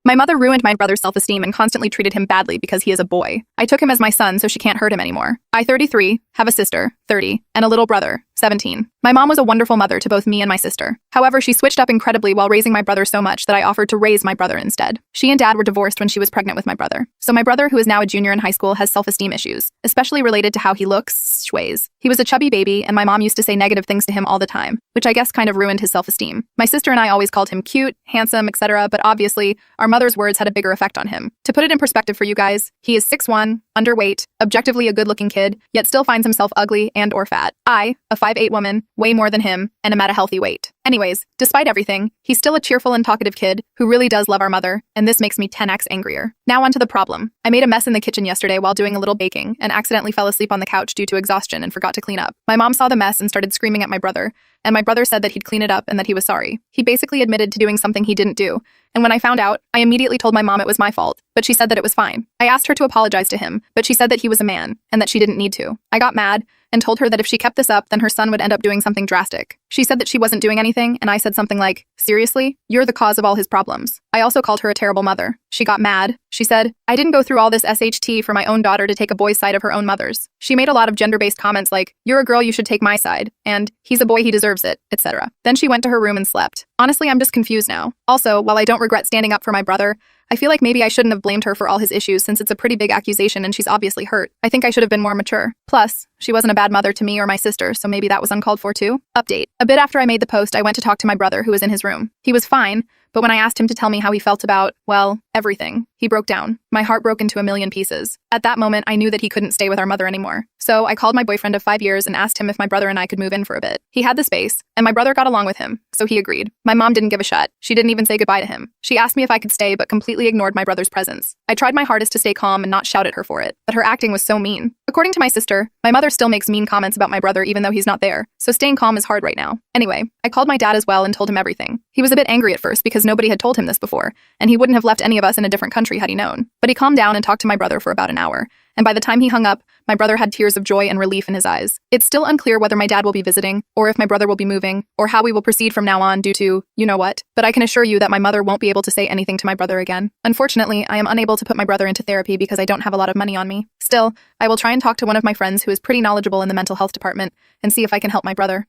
My mother ruined my brother's self-esteem and constantly treated him badly because he is a boy. I took him as my son so she can't hurt him anymore. I, 33, have a sister, 30, and a little brother, 17. My mom was a wonderful mother to both me and my sister. However, she switched up incredibly while raising my brother so much that I offered to raise my brother instead. She and dad were divorced when she was pregnant with my brother. So my brother, who is now a junior in high school, has self-esteem issues, especially related to how he looks, sways. He was a chubby baby, and my mom used to say negative things to him all the time, which I guess kind of ruined his self-esteem. My sister and I always called him cute, handsome, etc., but obviously, our mother's words had a bigger effect on him. To put it in perspective for you guys, he is 6'1", underweight, objectively a good-looking kid, yet still finds himself ugly and or fat. I, a 5'8" woman, weigh more than him, and am at a healthy weight. Anyways, despite everything, he's still a cheerful and talkative kid who really does love our mother, and this makes me 10x angrier. Now onto the problem. I made a mess in the kitchen yesterday while doing a little baking and accidentally fell asleep on the couch due to exhaustion and forgot to clean up. My mom saw the mess and started screaming at my brother, and my brother said that he'd clean it up and that he was sorry. He basically admitted to doing something he didn't do, and when I found out, I immediately told my mom it was my fault, but she said that it was fine. I asked her to apologize to him, but she said that he was a man and that she didn't need to. I got mad and told her that if she kept this up, then her son would end up doing something drastic. She said that she wasn't doing anything, and I said something like, "Seriously? You're the cause of all his problems." I also called her a terrible mother. She got mad. She said, "I didn't go through all this SHT for my own daughter to take a boy's side of her own mother's." She made a lot of gender-based comments like, "You're a girl, you should take my side," and "He's a boy, he deserves it," etc. Then she went to her room and slept. Honestly, I'm just confused now. Also, while I don't regret standing up for my brother, I feel like maybe I shouldn't have blamed her for all his issues since it's a pretty big accusation and she's obviously hurt. I think I should have been more mature. Plus, she wasn't a bad mother to me or my sister, so maybe that was uncalled for too. Update. A bit after I made the post, I went to talk to my brother who was in his room. He was fine, but when I asked him to tell me how he felt about, well, everything, he broke down. My heart broke into a million pieces. At that moment, I knew that he couldn't stay with our mother anymore. So I called my boyfriend of 5 years and asked him if my brother and I could move in for a bit. He had the space, and my brother got along with him, so he agreed. My mom didn't give a shit. She didn't even say goodbye to him. She asked me if I could stay, but completely ignored my brother's presence. I tried my hardest to stay calm and not shout at her for it, but her acting was so mean. According to my sister, my mother still makes mean comments about my brother even though he's not there, so staying calm is hard right now. Anyway, I called my dad as well and told him everything. He was a bit angry at first because nobody had told him this before, and he wouldn't have left any of us in a different country had he known. But he calmed down and talked to my brother for about an hour, and by the time he hung up, my brother had tears of joy and relief in his eyes. It's still unclear whether my dad will be visiting, or if my brother will be moving, or how we will proceed from now on due to, you know what, but I can assure you that my mother won't be able to say anything to my brother again. Unfortunately, I am unable to put my brother into therapy because I don't have a lot of money on me. Still, I will try and talk to one of my friends who is pretty knowledgeable in the mental health department and see if I can help my brother.